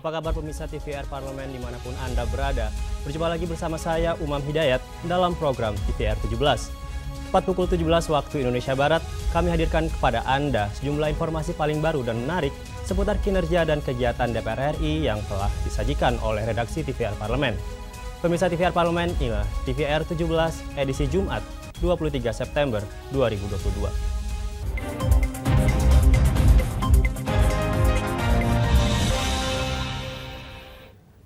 Apa kabar pemirsa TVR Parlemen dimanapun Anda berada? Berjumpa lagi bersama saya Umam Hidayat dalam program TVR 17. Tepat pukul 17 waktu Indonesia Barat, kami hadirkan kepada Anda sejumlah informasi paling baru dan menarik seputar kinerja dan kegiatan DPR RI yang telah disajikan oleh redaksi TVR Parlemen. Pemirsa TVR Parlemen, inilah TVR 17 edisi Jumat 23 September 2022.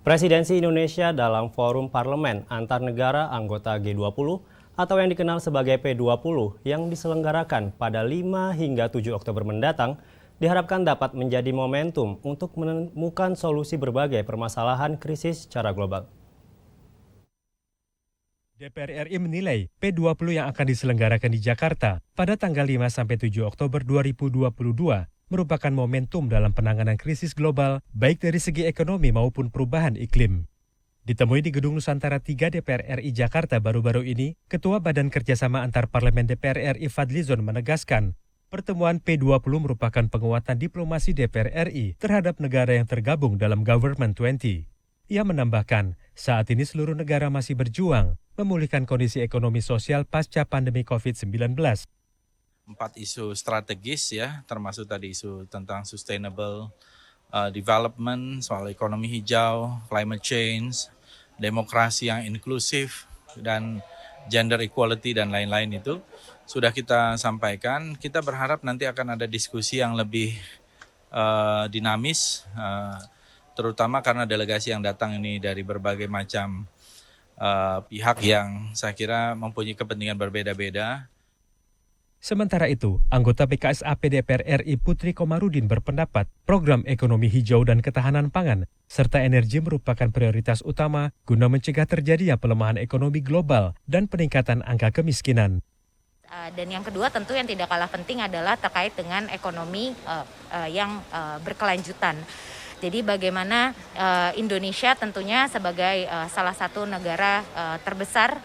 Presidensi Indonesia dalam forum parlemen antar negara anggota G20 atau yang dikenal sebagai P20 yang diselenggarakan pada 5 hingga 7 Oktober mendatang diharapkan dapat menjadi momentum untuk menemukan solusi berbagai permasalahan krisis secara global. DPR RI menilai P20 yang akan diselenggarakan di Jakarta pada tanggal 5 sampai 7 Oktober 2022 merupakan momentum dalam penanganan krisis global, baik dari segi ekonomi maupun perubahan iklim. Ditemui di Gedung Nusantara 3 DPR RI Jakarta baru-baru ini, Ketua Badan Kerjasama Antar Parlemen DPR RI Fadlizon menegaskan, pertemuan P20 merupakan penguatan diplomasi DPR RI terhadap negara yang tergabung dalam Government 20. Ia menambahkan, saat ini seluruh negara masih berjuang memulihkan kondisi ekonomi sosial pasca pandemi COVID-19. 4 isu strategis ya, termasuk tadi isu tentang sustainable development, soal ekonomi hijau, climate change, demokrasi yang inklusif, dan gender equality dan lain-lain itu sudah kita sampaikan. Kita berharap nanti akan ada diskusi yang lebih dinamis, terutama karena delegasi yang datang ini dari berbagai macam pihak yang saya kira mempunyai kepentingan berbeda-beda. Sementara itu, anggota BKSAP DPR RI Putri Komarudin berpendapat program ekonomi hijau dan ketahanan pangan serta energi merupakan prioritas utama guna mencegah terjadinya pelemahan ekonomi global dan peningkatan angka kemiskinan. Dan yang kedua tentu yang tidak kalah penting adalah terkait dengan ekonomi yang berkelanjutan. Jadi bagaimana Indonesia tentunya sebagai salah satu negara terbesar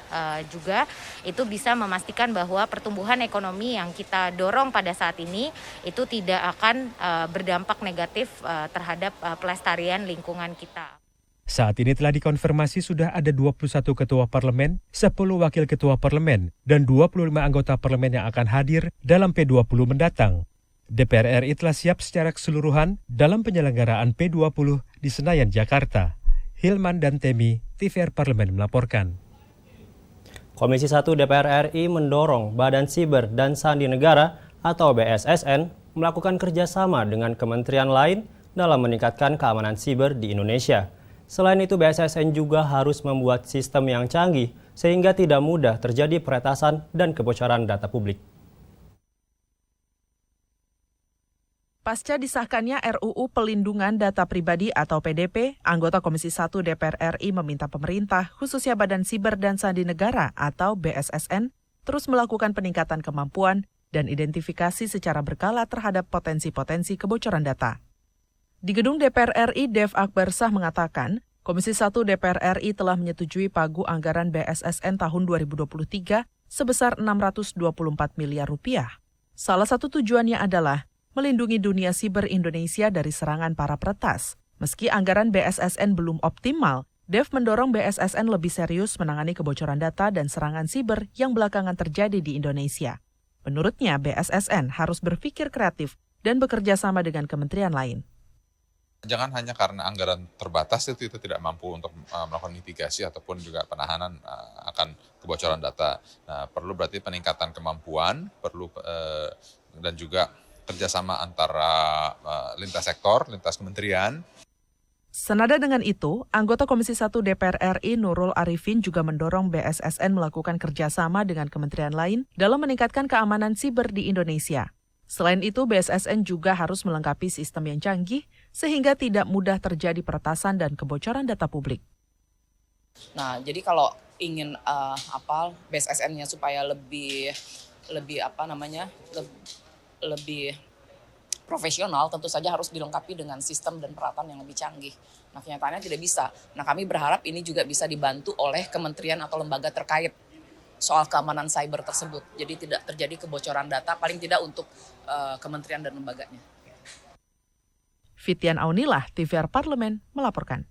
juga itu bisa memastikan bahwa pertumbuhan ekonomi yang kita dorong pada saat ini itu tidak akan berdampak negatif terhadap pelestarian lingkungan kita. Saat ini telah dikonfirmasi sudah ada 21 ketua parlemen, 10 wakil ketua parlemen, dan 25 anggota parlemen yang akan hadir dalam P20 mendatang. DPR RI telah siap secara keseluruhan dalam penyelenggaraan P20 di Senayan, Jakarta. Hilman dan Temi, TVR Parlemen melaporkan. Komisi 1 DPR RI mendorong Badan Siber dan Sandi Negara atau BSSN melakukan kerjasama dengan kementerian lain dalam meningkatkan keamanan siber di Indonesia. Selain itu, BSSN juga harus membuat sistem yang canggih sehingga tidak mudah terjadi peretasan dan kebocoran data publik. Pasca disahkannya RUU Pelindungan Data Pribadi atau PDP, anggota Komisi 1 DPR RI meminta pemerintah, khususnya Badan Siber dan Sandi Negara atau BSSN, terus melakukan peningkatan kemampuan dan identifikasi secara berkala terhadap potensi-potensi kebocoran data. Di gedung DPR RI, Dev Akbarsah mengatakan, Komisi 1 DPR RI telah menyetujui pagu anggaran BSSN tahun 2023 sebesar Rp624 miliar. Salah satu tujuannya adalah melindungi dunia siber Indonesia dari serangan para peretas. Meski anggaran BSSN belum optimal, Dev mendorong BSSN lebih serius menangani kebocoran data dan serangan siber yang belakangan terjadi di Indonesia. Menurutnya, BSSN harus berpikir kreatif dan bekerja sama dengan kementerian lain. Jangan hanya karena anggaran terbatas itu tidak mampu untuk melakukan mitigasi ataupun juga penahanan akan kebocoran data. Nah, perlu berarti peningkatan kemampuan, perlu dan juga kerjasama antara lintas sektor, lintas kementerian. Senada dengan itu, anggota Komisi 1 DPR RI Nurul Arifin juga mendorong BSSN melakukan kerjasama dengan kementerian lain dalam meningkatkan keamanan siber di Indonesia. Selain itu, BSSN juga harus melengkapi sistem yang canggih sehingga tidak mudah terjadi peretasan dan kebocoran data publik. Nah, jadi kalau ingin BSSN-nya supaya lebih profesional, tentu saja harus dilengkapi dengan sistem dan peralatan yang lebih canggih. Nah, kenyataannya tidak bisa. Nah, kami berharap ini juga bisa dibantu oleh kementerian atau lembaga terkait soal keamanan cyber tersebut. Jadi tidak terjadi kebocoran data, paling tidak untuk kementerian dan lembaganya. Fitian Aunilah, TVR Parlemen, melaporkan.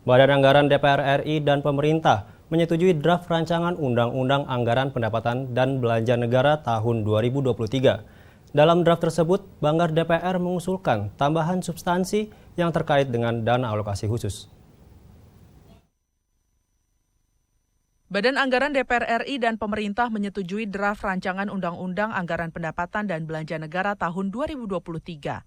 Badan Anggaran DPR RI dan pemerintah menyetujui draft rancangan Undang-Undang Anggaran Pendapatan dan Belanja Negara tahun 2023. Dalam draft tersebut, Banggar DPR mengusulkan tambahan substansi yang terkait dengan dana alokasi khusus. Badan Anggaran DPR RI dan pemerintah menyetujui draft rancangan Undang-Undang Anggaran Pendapatan dan Belanja Negara tahun 2023.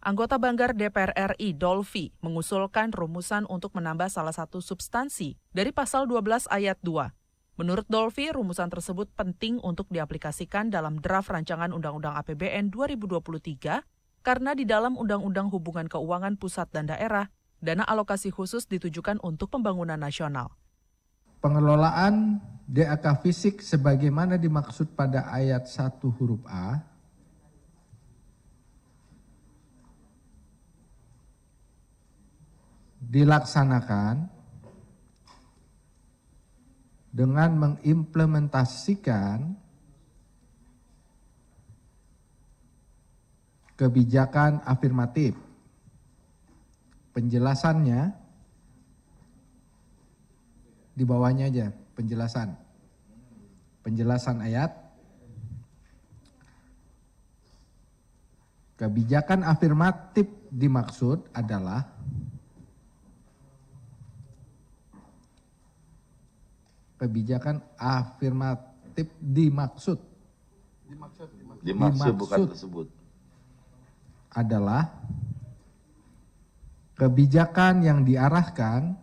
Anggota Banggar DPR RI, Dolfi, mengusulkan rumusan untuk menambah salah satu substansi dari pasal 12 ayat 2. Menurut Dolfi, rumusan tersebut penting untuk diaplikasikan dalam draft rancangan Undang-Undang APBN 2023 karena di dalam Undang-Undang Hubungan Keuangan Pusat dan Daerah, dana alokasi khusus ditujukan untuk pembangunan nasional. Pengelolaan DAK fisik sebagaimana dimaksud pada ayat 1 huruf A dilaksanakan dengan mengimplementasikan kebijakan afirmatif. Penjelasannya di bawahnya aja, penjelasan ayat. Kebijakan afirmatif dimaksud adalah dimaksud bukan tersebut adalah kebijakan yang diarahkan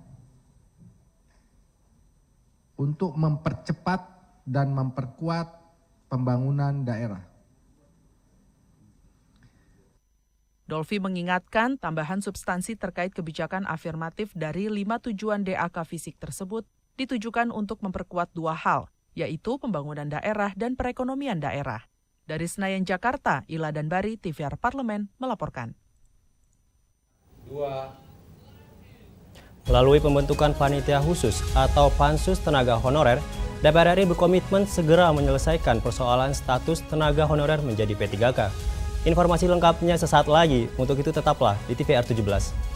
untuk mempercepat dan memperkuat pembangunan daerah. Dolfi mengingatkan tambahan substansi terkait kebijakan afirmatif dari 5 tujuan DAK fisik tersebut ditujukan untuk memperkuat 2 hal, yaitu pembangunan daerah dan perekonomian daerah. Dari Senayan, Jakarta, Ila dan Bari, TVR Parlemen, melaporkan. Melalui pembentukan panitia khusus atau pansus tenaga honorer, DPR RI berkomitmen segera menyelesaikan persoalan status tenaga honorer menjadi P3K. Informasi lengkapnya sesaat lagi, untuk itu tetaplah di TVR 17.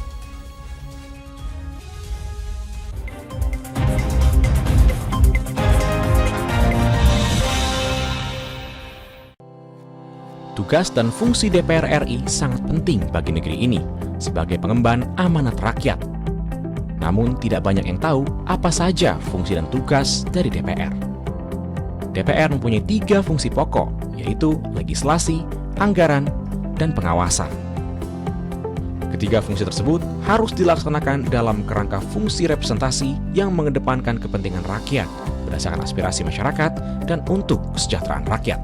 Tugas dan fungsi DPR RI sangat penting bagi negeri ini sebagai pengemban amanat rakyat. Namun tidak banyak yang tahu apa saja fungsi dan tugas dari DPR. DPR mempunyai 3 fungsi pokok, yaitu legislasi, anggaran, dan pengawasan. Ketiga fungsi tersebut harus dilaksanakan dalam kerangka fungsi representasi yang mengedepankan kepentingan rakyat berdasarkan aspirasi masyarakat dan untuk kesejahteraan rakyat.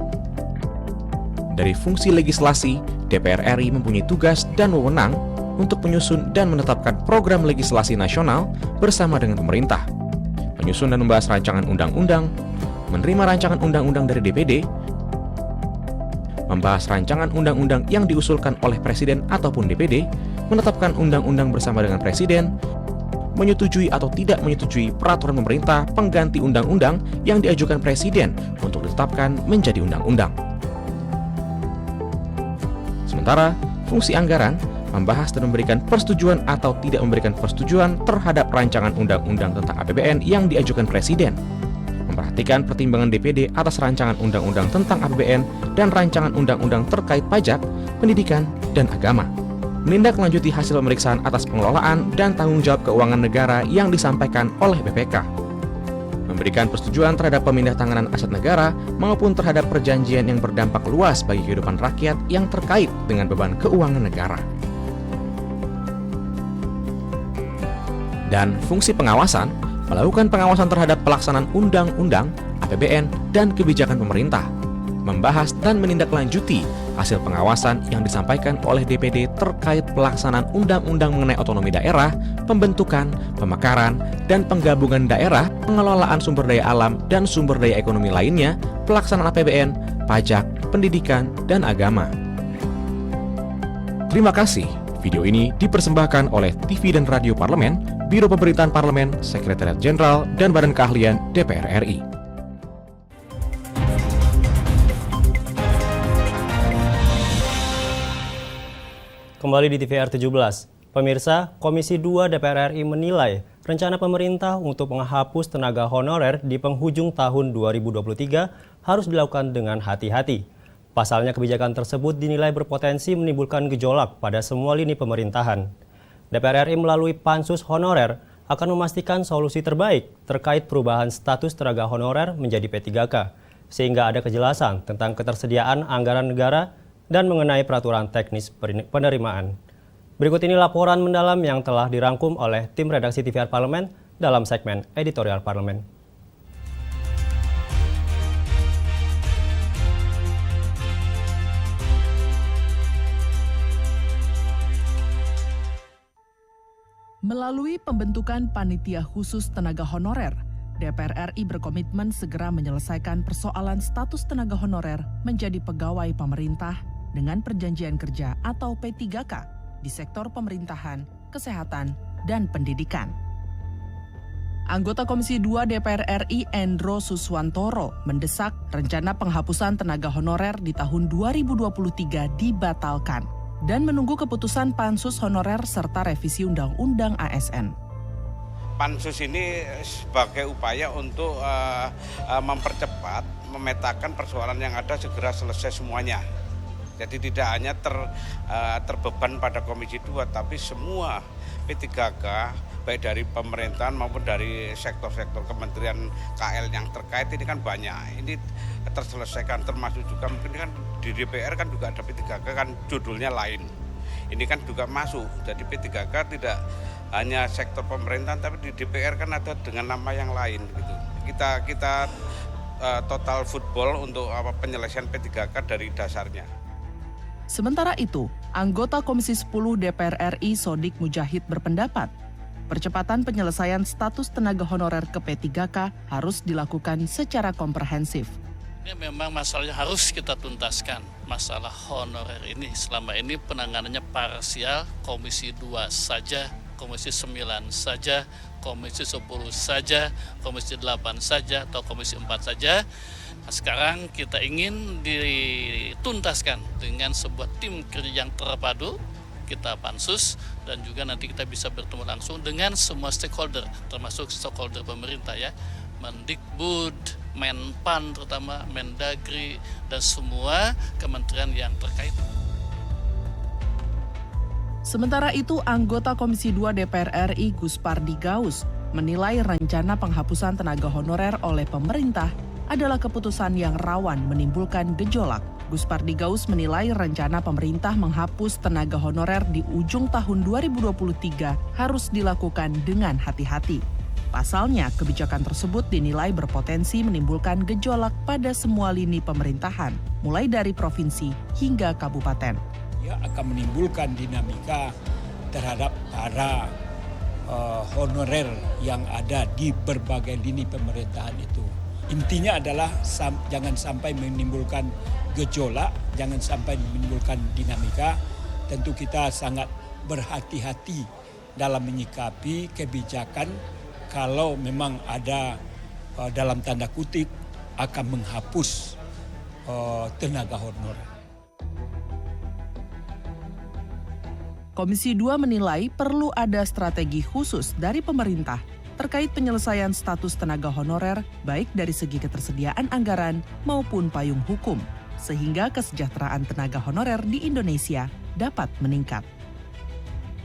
Dari fungsi legislasi, DPR RI mempunyai tugas dan wewenang untuk menyusun dan menetapkan program legislasi nasional bersama dengan pemerintah, menyusun dan membahas rancangan undang-undang, menerima rancangan undang-undang dari DPD, membahas rancangan undang-undang yang diusulkan oleh Presiden ataupun DPD, menetapkan undang-undang bersama dengan Presiden, menyetujui atau tidak menyetujui peraturan pemerintah pengganti undang-undang yang diajukan Presiden untuk ditetapkan menjadi undang-undang. Sementara, fungsi anggaran membahas dan memberikan persetujuan atau tidak memberikan persetujuan terhadap rancangan undang-undang tentang APBN yang diajukan Presiden, memperhatikan pertimbangan DPD atas rancangan undang-undang tentang APBN dan rancangan undang-undang terkait pajak, pendidikan, dan agama, menindaklanjuti hasil pemeriksaan atas pengelolaan dan tanggung jawab keuangan negara yang disampaikan oleh BPK, memberikan persetujuan terhadap pemindah tanganan aset negara maupun terhadap perjanjian yang berdampak luas bagi kehidupan rakyat yang terkait dengan beban keuangan negara. Dan fungsi pengawasan, melakukan pengawasan terhadap pelaksanaan undang-undang, APBN, dan kebijakan pemerintah, membahas dan menindaklanjuti hasil pengawasan yang disampaikan oleh DPD terkait pelaksanaan undang-undang mengenai otonomi daerah, pembentukan, pemekaran, dan penggabungan daerah, pengelolaan sumber daya alam dan sumber daya ekonomi lainnya, pelaksanaan APBN, pajak, pendidikan, dan agama. Terima kasih. Video ini dipersembahkan oleh TV dan Radio Parlemen, Biro Pemerintahan Parlemen, Sekretariat Jenderal, dan Badan Keahlian DPR RI. Kembali di TVR 17. Pemirsa, Komisi 2 DPR RI menilai rencana pemerintah untuk menghapus tenaga honorer di penghujung tahun 2023 harus dilakukan dengan hati-hati. Pasalnya kebijakan tersebut dinilai berpotensi menimbulkan gejolak pada semua lini pemerintahan. DPR RI melalui Pansus Honorer akan memastikan solusi terbaik terkait perubahan status tenaga honorer menjadi P3K, sehingga ada kejelasan tentang ketersediaan anggaran negara dan mengenai peraturan teknis penerimaan. Berikut ini laporan mendalam yang telah dirangkum oleh tim redaksi TVR Parlemen dalam segmen Editorial Parlemen. Melalui pembentukan Panitia Khusus Tenaga Honorer, DPR RI berkomitmen segera menyelesaikan persoalan status tenaga honorer menjadi pegawai pemerintah dengan perjanjian kerja atau P3K di sektor pemerintahan, kesehatan, dan pendidikan. Anggota Komisi 2 DPR RI Endro Suswantoro mendesak rencana penghapusan tenaga honorer di tahun 2023 dibatalkan dan menunggu keputusan Pansus Honorer serta revisi Undang-Undang ASN. Pansus ini sebagai upaya untuk mempercepat, memetakan persoalan yang ada segera selesai semuanya. Jadi tidak hanya terbeban pada Komisi 2, tapi semua P3K, baik dari pemerintahan maupun dari sektor-sektor kementerian KL yang terkait ini kan banyak. Ini terselesaikan, termasuk juga mungkin kan di DPR kan juga ada P3K kan judulnya lain. Ini kan juga masuk, jadi P3K tidak hanya sektor pemerintahan, tapi di DPR kan ada dengan nama yang lain gitu. Kita total football untuk penyelesaian P3K dari dasarnya. Sementara itu, anggota Komisi 10 DPR RI Sodik Mujahid berpendapat, percepatan penyelesaian status tenaga honorer ke P3K harus dilakukan secara komprehensif. Ini memang masalahnya harus kita tuntaskan. Masalah honorer ini selama ini penanganannya parsial, Komisi 2 saja, Komisi 9 saja, Komisi 10 saja, Komisi 8 saja, atau Komisi 4 saja. Nah, sekarang kita ingin dituntaskan dengan sebuah tim kerja yang terpadu, kita pansus, dan juga nanti kita bisa bertemu langsung dengan semua stakeholder, termasuk stakeholder pemerintah ya, Mendikbud, Menpan terutama, Mendagri, dan semua kementerian yang terkait. Sementara itu, anggota Komisi 2 DPR RI Guspardi Gaus menilai rencana penghapusan tenaga honorer oleh pemerintah adalah keputusan yang rawan menimbulkan gejolak. Guspardi Gaus menilai rencana pemerintah menghapus tenaga honorer di ujung tahun 2023 harus dilakukan dengan hati-hati. Pasalnya, kebijakan tersebut dinilai berpotensi menimbulkan gejolak pada semua lini pemerintahan, mulai dari provinsi hingga kabupaten. Ya, akan menimbulkan dinamika terhadap para honorer yang ada di berbagai lini pemerintahan itu. Intinya adalah jangan sampai menimbulkan gejolak, jangan sampai menimbulkan dinamika. Tentu kita sangat berhati-hati dalam menyikapi kebijakan kalau memang ada dalam tanda kutip akan menghapus tenaga honorer. Komisi 2 menilai perlu ada strategi khusus dari pemerintah terkait penyelesaian status tenaga honorer baik dari segi ketersediaan anggaran maupun payung hukum, sehingga kesejahteraan tenaga honorer di Indonesia dapat meningkat.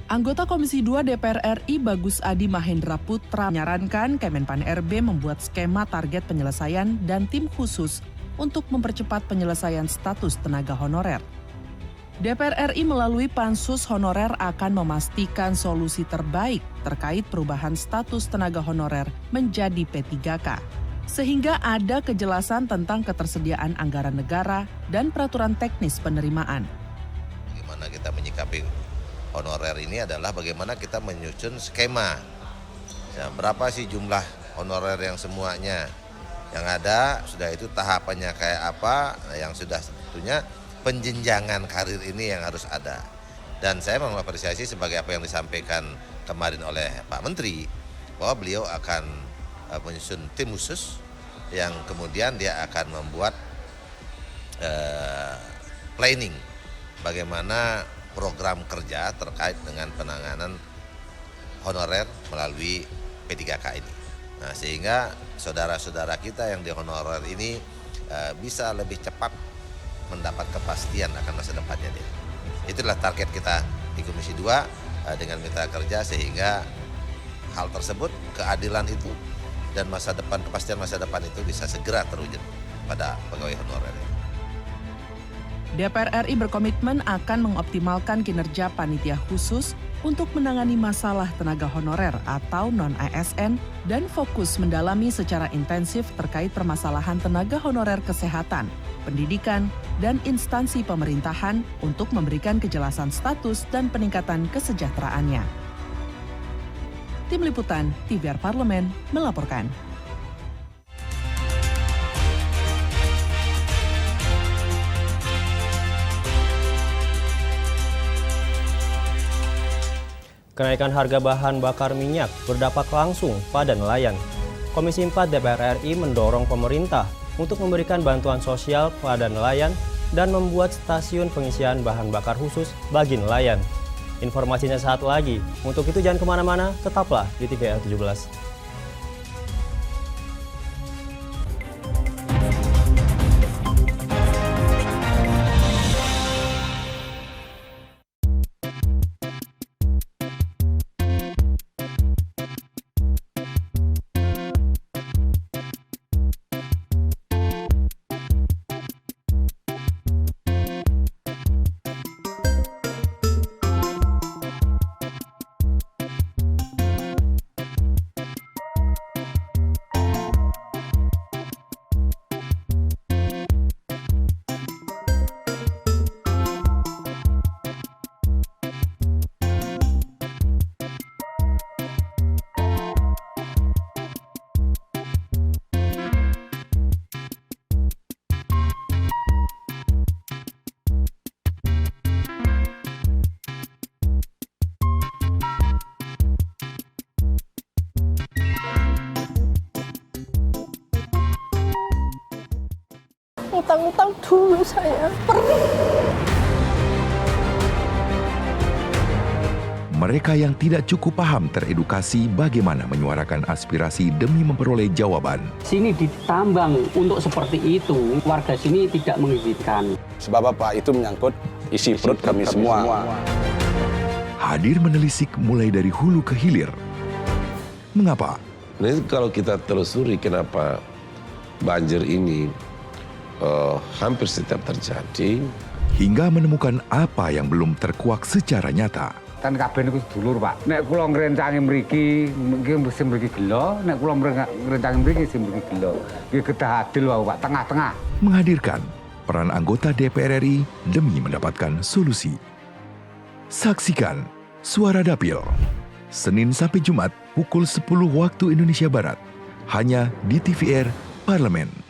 Anggota Komisi 2 DPR RI Bagus Adi Mahendra Putra menyarankan Kemenpan RB membuat skema target penyelesaian dan tim khusus untuk mempercepat penyelesaian status tenaga honorer. DPR RI melalui Pansus Honorer akan memastikan solusi terbaik terkait perubahan status tenaga honorer menjadi P3K, sehingga ada kejelasan tentang ketersediaan anggaran negara dan peraturan teknis penerimaan. Bagaimana kita menyikapi honorer ini adalah bagaimana kita menyusun skema. Ya, berapa sih jumlah honorer yang semuanya yang ada, sudah itu tahapannya kayak apa, yang sudah tentunya penjenjangan karir ini yang harus ada. Dan saya mengapresiasi sebagai apa yang disampaikan kemarin oleh Pak Menteri, bahwa beliau akan menyusun tim khusus yang kemudian dia akan membuat planning bagaimana program kerja terkait dengan penanganan honorer melalui P3K ini. Nah, sehingga saudara-saudara kita yang di honorer ini bisa lebih cepat mendapat kepastian akan masa depannya dia. Itulah target kita di Komisi 2 dengan mitra kerja, sehingga hal tersebut, keadilan itu dan masa depan, kepastian masa depan itu bisa segera terwujud pada pegawai honorer. DPR RI berkomitmen akan mengoptimalkan kinerja panitia khusus untuk menangani masalah tenaga honorer atau non-ASN dan fokus mendalami secara intensif terkait permasalahan tenaga honorer kesehatan, pendidikan, dan instansi pemerintahan untuk memberikan kejelasan status dan peningkatan kesejahteraannya. Tim Liputan TVR Parlemen melaporkan. Kenaikan harga bahan bakar minyak berdampak langsung pada nelayan. Komisi 4 DPR RI mendorong pemerintah untuk memberikan bantuan sosial pada nelayan dan membuat stasiun pengisian bahan bakar khusus bagi nelayan. Informasinya saat lagi. Untuk itu jangan kemana-mana, tetaplah di TVR 17. Utang-utang dulu saya. Mereka yang tidak cukup paham teredukasi bagaimana menyuarakan aspirasi demi memperoleh jawaban. Sini ditambang untuk seperti itu, warga sini tidak mengizinkan. Sebab apa? Itu menyangkut isi perut kami semua. Hadir menelisik mulai dari hulu ke hilir. Mengapa? Nah, kalau kita telusuri kenapa banjir ini hampir setiap terjadi, hingga menemukan apa yang belum terkuak secara nyata. Kan kabeh niku sedulur, Pak. Nek kula ngrencangi mriki, sing mriki gelo, nek kula ngrencangi mriki sing mriki gelo. Nggih kedah adil wae, Pak, tengah-tengah. Menghadirkan peran anggota DPR RI demi mendapatkan solusi. Saksikan Suara Dapil, Senin sampai Jumat pukul 10 waktu Indonesia Barat, hanya di TVR Parlemen.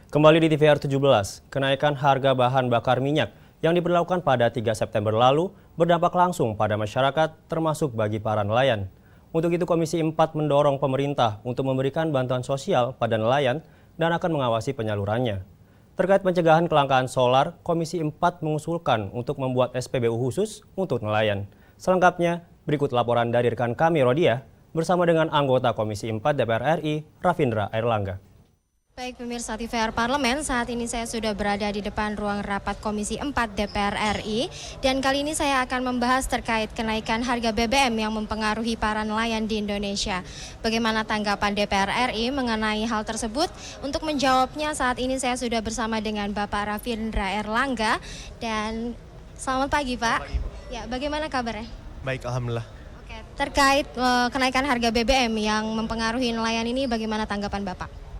Kembali di TVR 17, kenaikan harga bahan bakar minyak yang diberlakukan pada 3 September lalu berdampak langsung pada masyarakat termasuk bagi para nelayan. Untuk itu Komisi 4 mendorong pemerintah untuk memberikan bantuan sosial pada nelayan dan akan mengawasi penyalurannya. Terkait pencegahan kelangkaan solar, Komisi 4 mengusulkan untuk membuat SPBU khusus untuk nelayan. Selengkapnya, berikut laporan dari rekan kami Rodia bersama dengan anggota Komisi 4 DPR RI, Rafindra Airlangga. Baik pemirsa TVR Parlemen, saat ini saya sudah berada di depan ruang rapat Komisi 4 DPR RI dan kali ini saya akan membahas terkait kenaikan harga BBM yang mempengaruhi para nelayan di Indonesia. Bagaimana tanggapan DPR RI mengenai hal tersebut? Untuk menjawabnya saat ini saya sudah bersama dengan Bapak Rafindra Airlangga dan selamat pagi Pak. Ya, bagaimana kabarnya? Baik, alhamdulillah. Oke, terkait kenaikan harga BBM yang mempengaruhi nelayan ini bagaimana tanggapan Bapak?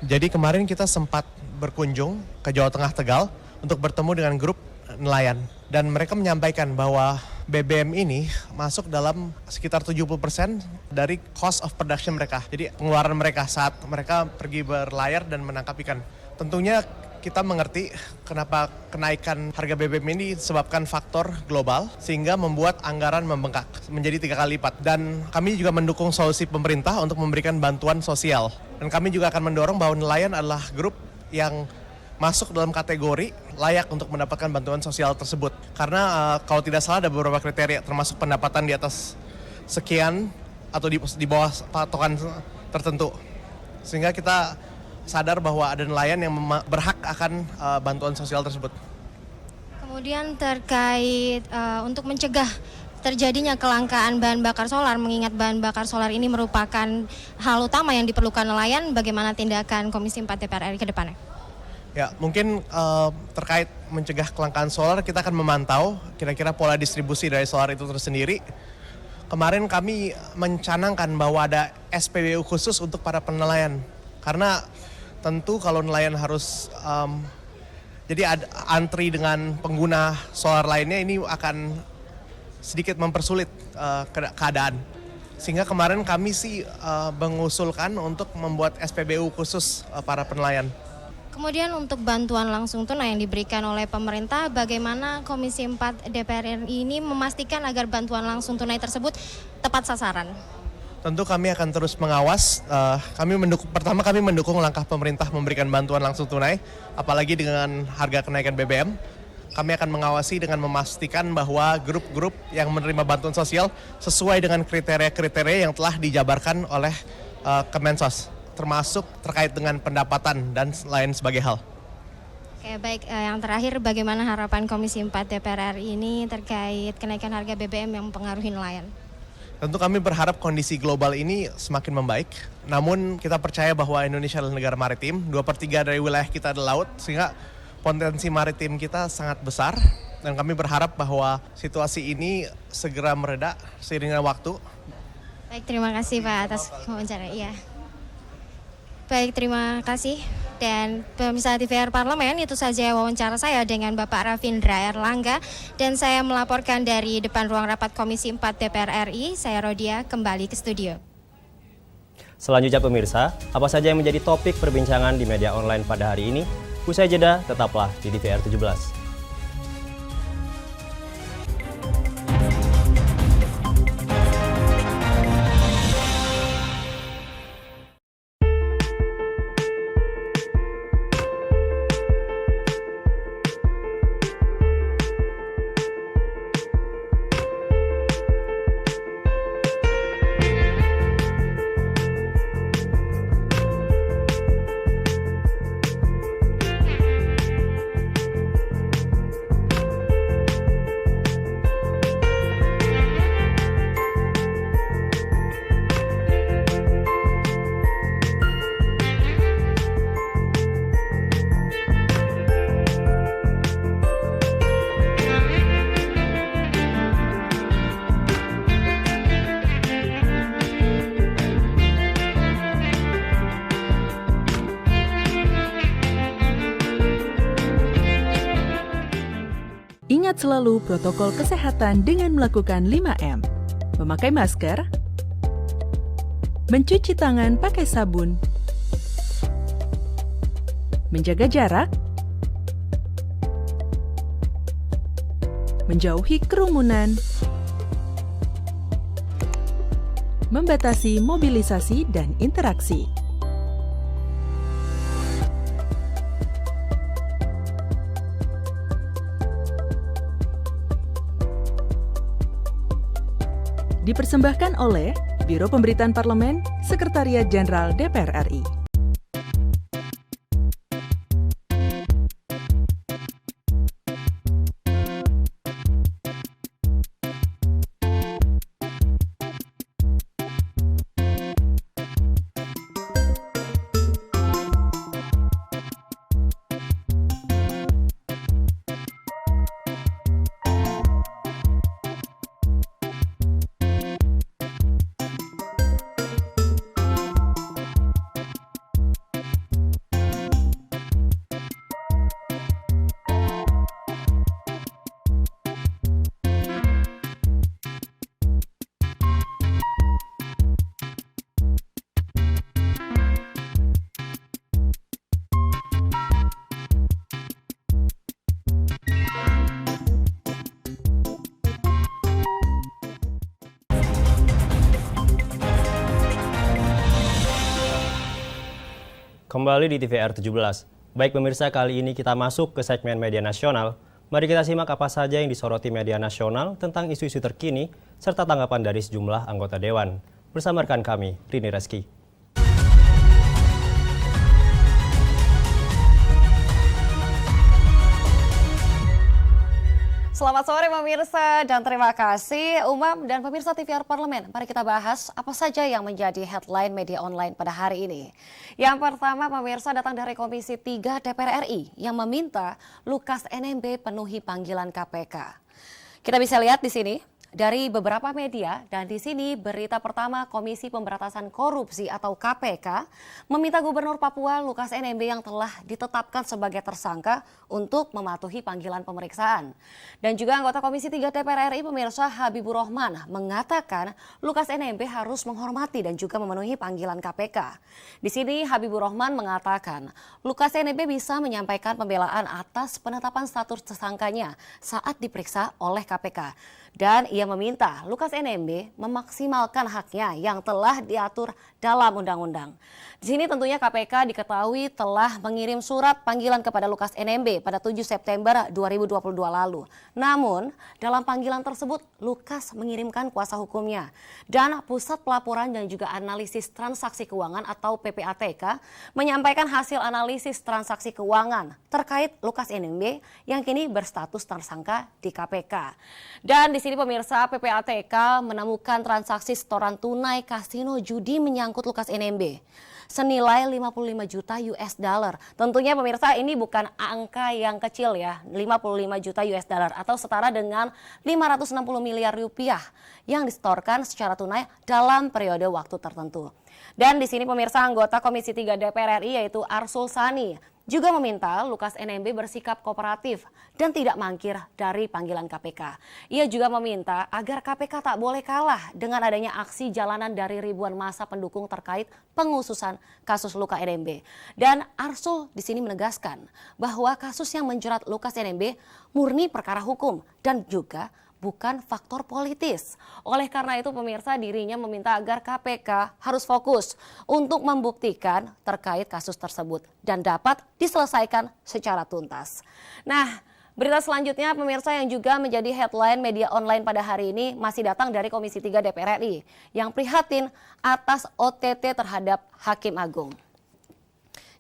Jadi kemarin kita sempat berkunjung ke Jawa Tengah Tegal untuk bertemu dengan grup nelayan. Dan mereka menyampaikan bahwa BBM ini masuk dalam sekitar 70% dari cost of production mereka. Jadi pengeluaran mereka saat mereka pergi berlayar dan menangkap ikan. Tentunya kita mengerti kenapa kenaikan harga BBM ini disebabkan faktor global sehingga membuat anggaran membengkak menjadi 3 kali lipat. Dan kami juga mendukung solusi pemerintah untuk memberikan bantuan sosial. Dan kami juga akan mendorong bahwa nelayan adalah grup yang masuk dalam kategori layak untuk mendapatkan bantuan sosial tersebut. Karena kalau tidak salah ada beberapa kriteria termasuk pendapatan di atas sekian atau di bawah patokan tertentu. Sehingga kita sadar bahwa ada nelayan yang berhak akan bantuan sosial tersebut. Kemudian terkait untuk mencegah terjadinya kelangkaan bahan bakar solar, mengingat bahan bakar solar ini merupakan hal utama yang diperlukan nelayan, bagaimana tindakan Komisi 4 DPR RI ke depannya? Ya, mungkin terkait mencegah kelangkaan solar, kita akan memantau kira-kira pola distribusi dari solar itu tersendiri. Kemarin kami mencanangkan bahwa ada SPBU khusus untuk para penelayan. Karena tentu kalau nelayan harus, jadi antri dengan pengguna solar lainnya ini akan sedikit mempersulit keadaan. Sehingga kemarin kami sih mengusulkan untuk membuat SPBU khusus para penelayan. Kemudian untuk bantuan langsung tunai yang diberikan oleh pemerintah, bagaimana Komisi 4 DPR RI ini memastikan agar bantuan langsung tunai tersebut tepat sasaran? Tentu kami akan terus mengawas. Kami mendukung langkah pemerintah memberikan bantuan langsung tunai, apalagi dengan harga kenaikan BBM. Kami akan mengawasi dengan memastikan bahwa grup-grup yang menerima bantuan sosial sesuai dengan kriteria-kriteria yang telah dijabarkan oleh Kemensos, termasuk terkait dengan pendapatan dan lain sebagai hal. Oke, baik. Yang terakhir, bagaimana harapan Komisi 4 DPR RI ini terkait kenaikan harga BBM yang mempengaruhi nelayan? Tentu kami berharap kondisi global ini semakin membaik. Namun kita percaya bahwa Indonesia adalah negara maritim, 2/3 dari wilayah kita adalah laut, sehingga potensi maritim kita sangat besar. Dan kami berharap bahwa situasi ini segera mereda seiring waktu. Baik, terima kasih Pak atas wawancara. Iya. Baik, terima kasih. Dan pemirsa TVR Parlemen, itu saja wawancara saya dengan Bapak Rafindra Erlangga. Dan saya melaporkan dari depan ruang rapat Komisi 4 DPR RI. Saya Rodia, kembali ke studio. Selanjutnya pemirsa, apa saja yang menjadi topik perbincangan di media online pada hari ini? Usai jeda, tetaplah di TVR 17. Ingat selalu protokol kesehatan dengan melakukan 5M. Memakai masker, mencuci tangan pakai sabun, menjaga jarak, menjauhi kerumunan, membatasi mobilisasi dan interaksi. Dipersembahkan oleh Biro Pemberitaan Parlemen, Sekretariat Jenderal DPR RI. Kembali di TVR 17. Baik pemirsa, kali ini kita masuk ke segmen media nasional. Mari kita simak apa saja yang disoroti media nasional tentang isu-isu terkini serta tanggapan dari sejumlah anggota Dewan. Bersama rekan kami, Rini Reski. Selamat sore pemirsa dan terima kasih Umam dan pemirsa TVR Parlemen. Mari kita bahas apa saja yang menjadi headline media online pada hari ini. Yang pertama pemirsa datang dari Komisi 3 DPR RI yang meminta Lukas NMB penuhi panggilan KPK. Kita bisa lihat di sini dari beberapa media dan di sini berita pertama Komisi Pemberantasan Korupsi atau KPK meminta Gubernur Papua Lukas NMB yang telah ditetapkan sebagai tersangka untuk mematuhi panggilan pemeriksaan. Dan juga anggota Komisi 3 DPR RI pemirsa Habibur Rahman mengatakan Lukas NMB harus menghormati dan juga memenuhi panggilan KPK. Di sini Habibur Rahman mengatakan Lukas NMB bisa menyampaikan pembelaan atas penetapan status tersangkanya saat diperiksa oleh KPK. Dan ia meminta Lukas NMB memaksimalkan haknya yang telah diatur dalam undang-undang. Di sini tentunya KPK diketahui telah mengirim surat panggilan kepada Lukas NMB pada 7 September 2022 lalu. Namun dalam panggilan tersebut Lukas mengirimkan kuasa hukumnya. Dan Pusat Pelaporan dan juga Analisis Transaksi Keuangan atau PPATK menyampaikan hasil analisis transaksi keuangan terkait Lukas NMB yang kini berstatus tersangka di KPK. Dan di sini pemirsa PPATK menemukan transaksi setoran tunai kasino judi menyangkut Lukas NMB senilai 55 juta US dollar. Tentunya pemirsa ini bukan angka yang kecil ya, 55 juta US dollar atau setara dengan 560 miliar rupiah yang disetorkan secara tunai dalam periode waktu tertentu. Dan di sini pemirsa anggota Komisi 3 DPR RI yaitu Arsul Sani juga meminta Lukas NMB bersikap kooperatif dan tidak mangkir dari panggilan KPK. Ia juga meminta agar KPK tak boleh kalah dengan adanya aksi jalanan dari ribuan massa pendukung terkait pengususan kasus Lukas NMB. Dan Arsul di sini menegaskan bahwa kasus yang menjerat Lukas NMB murni perkara hukum dan juga bukan faktor politis. Oleh karena itu pemirsa dirinya meminta agar KPK harus fokus untuk membuktikan terkait kasus tersebut dan dapat diselesaikan secara tuntas. Nah, berita selanjutnya pemirsa yang juga menjadi headline media online pada hari ini masih datang dari Komisi 3 DPR RI yang prihatin atas OTT terhadap Hakim Agung.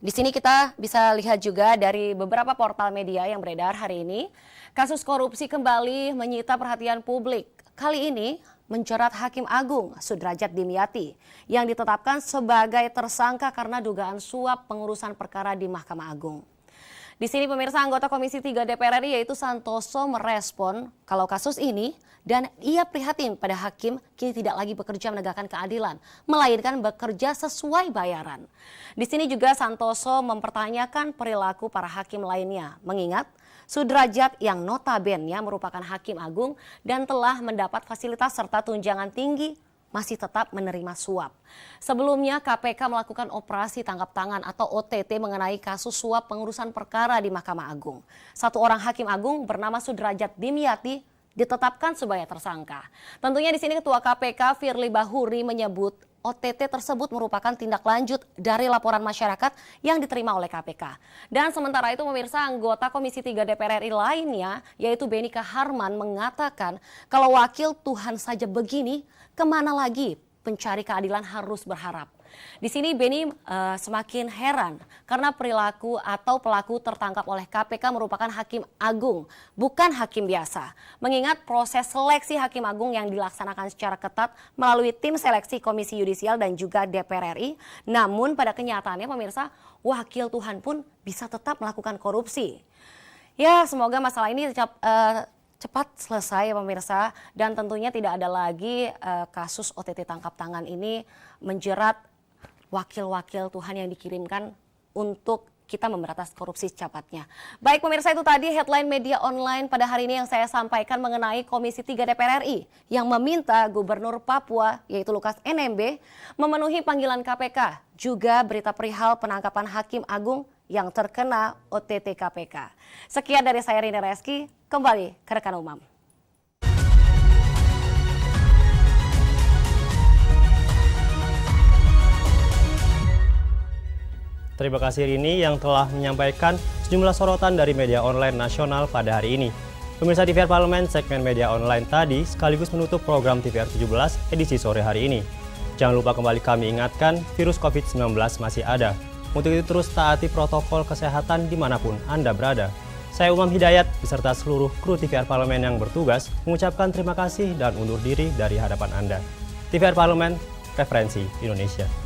Di sini kita bisa lihat juga dari beberapa portal media yang beredar hari ini, kasus korupsi kembali menyita perhatian publik. Kali ini menjerat Hakim Agung Sudrajat Dimyati yang ditetapkan sebagai tersangka karena dugaan suap pengurusan perkara di Mahkamah Agung. Di sini pemirsa anggota Komisi 3 DPR RI yaitu Santoso merespon kalau kasus ini dan ia prihatin pada hakim kini tidak lagi bekerja menegakkan keadilan, melainkan bekerja sesuai bayaran. Di sini juga Santoso mempertanyakan perilaku para hakim lainnya, mengingat Sudrajat yang notabene merupakan Hakim Agung dan telah mendapat fasilitas serta tunjangan tinggi masih tetap menerima suap. Sebelumnya KPK melakukan operasi tangkap tangan atau OTT mengenai kasus suap pengurusan perkara di Mahkamah Agung. Satu orang Hakim Agung bernama Sudrajat Dimyati ditetapkan sebagai tersangka. Tentunya di sini Ketua KPK Firly Bahuri menyebut OTT tersebut merupakan tindak lanjut dari laporan masyarakat yang diterima oleh KPK. Dan sementara itu pemirsa anggota Komisi 3 DPR RI lainnya yaitu Benika Harman mengatakan kalau wakil Tuhan saja begini, kemana lagi pencari keadilan harus berharap. Di sini Beni semakin heran karena perilaku atau pelaku tertangkap oleh KPK merupakan Hakim Agung, bukan hakim biasa. Mengingat proses seleksi Hakim Agung yang dilaksanakan secara ketat melalui tim seleksi Komisi Yudisial dan juga DPR RI. Namun pada kenyataannya pemirsa, wakil Tuhan pun bisa tetap melakukan korupsi. Ya, semoga masalah ini cepat selesai ya pemirsa, dan tentunya tidak ada lagi kasus OTT tangkap tangan ini menjerat wakil-wakil Tuhan yang dikirimkan untuk kita memberantas korupsi secepatnya. Baik pemirsa, itu tadi headline media online pada hari ini yang saya sampaikan mengenai Komisi 3 DPR RI yang meminta Gubernur Papua yaitu Lukas NMB memenuhi panggilan KPK. Juga berita perihal penangkapan Hakim Agung yang terkena OTT KPK. Sekian dari saya Rini Reski, kembali ke rekan Umam. Terima kasih Rini yang telah menyampaikan sejumlah sorotan dari media online nasional pada hari ini. Pemirsa TVR Parlemen, segmen media online tadi sekaligus menutup program TVR 17 edisi sore hari ini. Jangan lupa kembali kami ingatkan, virus COVID-19 masih ada. Untuk itu terus taati protokol kesehatan dimanapun Anda berada. Saya Umam Hidayat beserta seluruh kru TVR Parlemen yang bertugas mengucapkan terima kasih dan undur diri dari hadapan Anda. TVR Parlemen, referensi Indonesia.